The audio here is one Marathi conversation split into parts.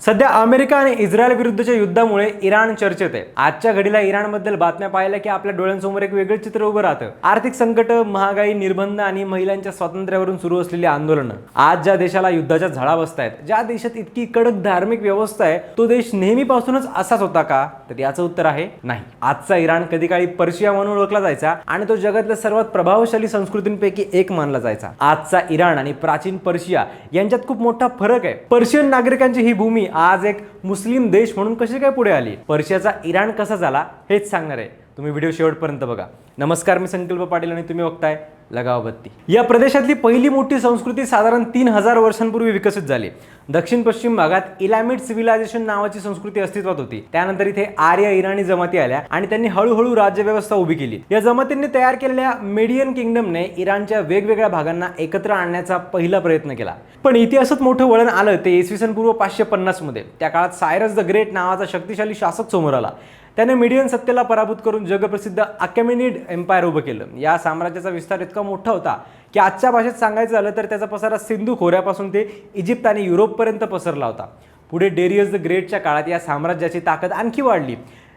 सध्या अमेरिका आणि इस्रायल विरुद्धच्या युद्धामुळे इराण चर्चेत आहे। आजच्या घडीला इराणबद्दल बातम्या पाहिल्या की आपल्या डोळ्यांसमोर एक वेगळं चित्र उभं राहतं। आर्थिक संकट, महागाई, निर्बंध आणि महिलांच्या स्वातंत्र्यावरून सुरू असलेली आंदोलनं आज ज्या देशाला युद्धाच्या झळा बसतायत, ज्या देशात इतकी कडक धार्मिक व्यवस्था आहे, तो देश नेहमीपासूनच असाच होता का? तर याचं उत्तर आहे नाही। आजचा इराण कधी काळी पर्शिया म्हणून ओळखला जायचा आणि तो जगातल्या सर्वात प्रभावशाली संस्कृतींपैकी एक मानला जायचा। आजचा इराण आणि प्राचीन पर्शिया यांच्यात खूप मोठा फरक आहे। पर्शियन नागरिकांची ही भूमी आज एक मुस्लिम देश म्हणून कशी काय पुढे आली, पर्शियाचा इराण कसा झाला, हेच सांगणार आहे। तुम्ही व्हिडिओ शेवटपर्यंत बघा। नमस्कार, मी संकल्प पाटील आणि तुम्ही बघताय लगाव बत्ती। या प्रदेशातली पहिली मोठी संस्कृती साधारण 3000 वर्षांपूर्वी विकसित झाली। दक्षिण पश्चिम भागात इलामिड सिव्हिलायझेशन नावाची संस्कृती अस्तित्वात होती। त्यानंतर इथे आर्य इराणी जमाती आल्या आणि त्यांनी हळूहळू राज्यव्यवस्था उभी केली। या जमातींनी तयार केलेल्या मेडियन किंगडमने इराणच्या वेगवेगळ्या भागांना एकत्र आणण्याचा पहिला प्रयत्न केला। पण इतिहासात मोठं वळण आलं ते इसवी सन पूर्व 550 मध्ये। त्या काळात सायरस द ग्रेट नावाचा शक्तिशाली शासक समोर आला। त्याने मीडियन सत्तेला पराभूत करून जगप्रसिद्ध अकॅमेनिड एम्पायर उभं केलं। या साम्राज्याचा विस्तार इतका मोठा होता की आजच्या भाषेत सांगायचं झालं तर त्याचा पसारा सिंधू खोऱ्यापासून ते इजिप्त आणि युरोपपर्यंत पसरला होता। पुढे डेरियस द ग्रेटच्या काळात या साम्राज्याची ताकद आणखी वाढली।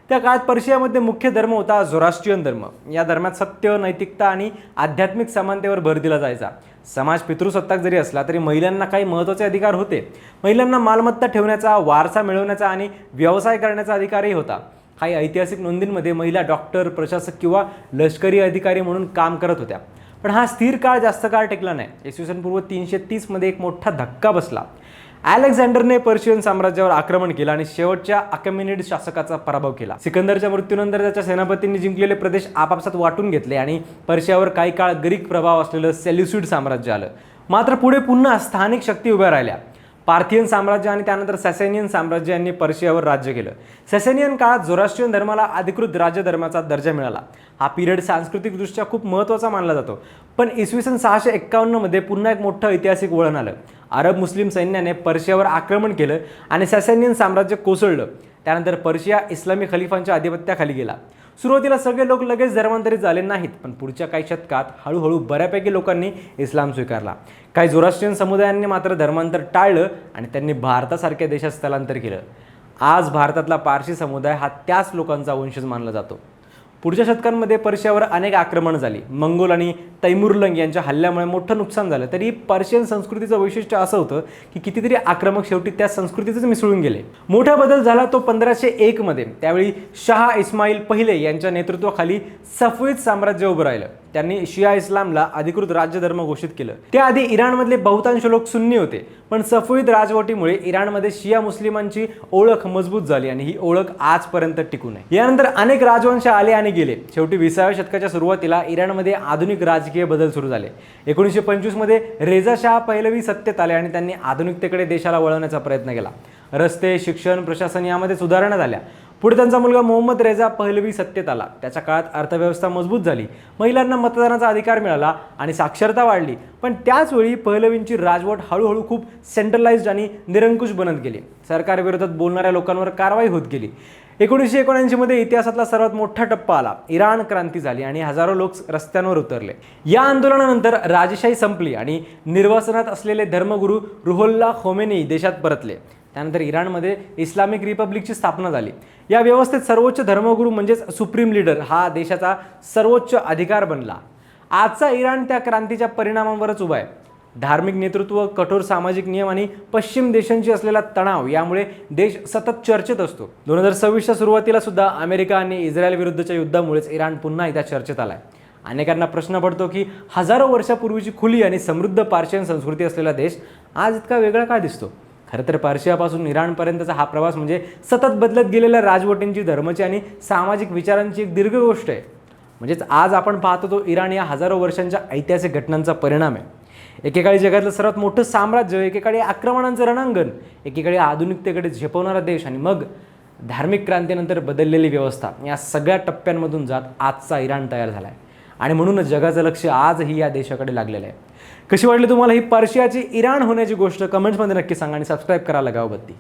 त्या काळात पर्शियामध्ये मुख्य धर्म होता झोरास्ट्रियन धर्म। या धर्मात सत्य, नैतिकता आणि आध्यात्मिक समानतेवर भर दिला जायचा। समाज पितृसत्ताक जरी असला तरी महिलांना काही महत्त्वाचे अधिकार होते। महिलांना मालमत्ता ठेवण्याचा, वारसा मिळवण्याचा आणि व्यवसाय करण्याचा अधिकारही होता। काही ऐतिहासिक नोंदींमध्ये महिला डॉक्टर, प्रशासक किंवा लष्करी अधिकारी म्हणून काम करत होत्या। पण हा स्थिर काळ जास्त काळ टिकला नाही। इसवी सन पूर्व 330 मध्ये एक मोठा धक्का बसला। अलेक्झांडरने पर्शियन साम्राज्यावर आक्रमण केलं आणि शेवटच्या अकॅमेनिड शासकाचा पराभव केला। सिकंदरच्या मृत्यूनंतर त्याच्या सेनापतींनी जिंकलेले प्रदेश आपापसात वाटून घेतले आणि पर्शियावर काही काळ ग्रीक प्रभाव असलेलं सेल्युसिड साम्राज्य आलं। मात्र पुढे पुन्हा स्थानिक शक्ती उभ्या राहिल्या। पार्थियन साम्राज्य आणि त्यानंतर सॅसेनियन साम्राज्य यांनी पर्शियावर राज्य केलं। सॅसेनियन काळात झोरास्ट्रियन धर्माला अधिकृत राज्यधर्माचा दर्जा मिळाला। हा पिरियड सांस्कृतिकदृष्ट्या खूप महत्त्वाचा मानला जातो। पण इसवी सन 651 मध्ये पुन्हा एक मोठं ऐतिहासिक वळण आलं। अरब मुस्लिम सैन्याने पर्शियावर आक्रमण केलं आणि सॅसेनियन साम्राज्य कोसळलं। त्यानंतर पर्शिया इस्लामी खलिफांच्या अधिपत्याखाली गेला। सुरुवातीला सगळे लोक लगेच धर्मांतरित झाले नाहीत, पण पुढच्या काही शतकात हळूहळू बऱ्यापैकी लोकांनी इस्लाम स्वीकारला। काही झोरास्ट्रियन समुदायांनी मात्र धर्मांतर टाळलं आणि त्यांनी भारतासारख्या देशात स्थलांतर केलं। आज भारतातला पारशी समुदाय हा त्याच लोकांचा वंशज मानला जातो। पुढच्या शतकांमध्ये पर्शियावर अनेक आक्रमणं झाली। मंगोल आणि तैमुरलंग यांच्या हल्ल्यामुळे मोठं नुकसान झालं। तरी पर्शियन संस्कृतीचं वैशिष्ट्य असं होतं की कितीतरी आक्रमक शेवटी त्या संस्कृतीतच मिसळून गेले। मोठा बदल झाला तो 1501 मध्ये। त्यावेळी शाह इस्माईल पहिले यांच्या नेतृत्वाखाली सफवीद साम्राज्य उभं राहिलं। त्यांनी शिया इस्लामला अधिकृत राज्यधर्म घोषित केलं। त्याआधी इराणमधले बहुतांश लोक सुन्नी होते, पण सफवीद राजवटीमुळे इराणमध्ये शिया मुस्लिमांची ओळख मजबूत झाली आणि ही ओळख आजपर्यंत टिकून आहे। यानंतर अनेक राजवंश आले आणि गेले। शेवटी 20व्या शतकाच्या सुरुवातीला इराणमध्ये आधुनिक राजकीय बदल सुरू झाले। 1925 मध्ये रेझा शाह पहलवी सत्तेत आले आणि त्यांनी आधुनिकतेकडे देशाला वळवण्याचा प्रयत्न केला। रस्ते, शिक्षण, प्रशासन यामध्ये सुधारणा झाल्या। पुढे त्यांचा मुलगा मोहम्मद रेझा पहलवी सत्तेत आला। त्याच्या काळात अर्थव्यवस्था मजबूत झाली, महिलांना मतदानाचा अधिकार मिळाला आणि साक्षरता वाढली। पण त्याच वेळी पहलवींची राजवट हळूहळू खूप सेंट्रलाइज्ड आणि निरंकुश बनत गेली। सरकारविरोधात बोलणाऱ्या लोकांवर कारवाई होत गेली। 1979 मध्ये इतिहासातला सर्वात मोठा टप्पा आला। इराण क्रांती झाली आणि हजारो लोक रस्त्यांवर उतरले। या आंदोलनानंतर राजेशाही संपली आणि निर्वासनात असलेले धर्मगुरू रुहोल्ला खोमेनी देशात परतले। त्यानंतर इराणमध्ये इस्लामिक रिपब्लिकची स्थापना झाली। या व्यवस्थेत सर्वोच्च धर्मगुरू म्हणजेच सुप्रीम लीडर हा देशाचा सर्वोच्च अधिकार बनला। आजचा इराण त्या क्रांतीच्या परिणामांवरच उभा आहे। धार्मिक नेतृत्व, कठोर सामाजिक नियम आणि पश्चिम देशांशी असलेला तणाव यामुळे देश सतत चर्चेत असतो। 2026च्या सुरुवातीला सुद्धा अमेरिका आणि इस्रायल विरुद्धच्या युद्धामुळेच इराण पुन्हा एकदा चर्चेत आलाय। अनेकांना प्रश्न पडतो की हजारो वर्षापूर्वीची खुली आणि समृद्ध पार्शियन संस्कृती असलेला देश आज इतका वेगळा का दिसतो? खरं तर पर्शियापासून इराणपर्यंतचा हा प्रवास म्हणजे सतत बदलत गेलेल्या राजवटींची, धर्माची आणि सामाजिक विचारांची एक दीर्घ गोष्ट आहे। म्हणजेच आज आपण पाहतो तो इराण या हजारो वर्षांच्या ऐतिहासिक घटनांचा परिणाम आहे। एकेकाळी जगातलं सर्वात मोठं साम्राज्य, एकेकाळी आक्रमणांचं रणांगण, एकेकाळी आधुनिकतेकडे झेपवणारा देश आणि मग धार्मिक क्रांतीनंतर बदललेली व्यवस्था, या सगळ्या टप्प्यांमधून जात आजचा इराण तयार झाला आहे। आणि म्हणूनच जगाचं लक्ष आजही या देशाकडे लागलेलं आहे। कशी वाटली तुम्हाला ही पर्शियाची इराण होण्याची गोष्ट? कमेंट्समध्ये नक्की सांगा आणि सबस्क्राईब करा लगाव बत्ती।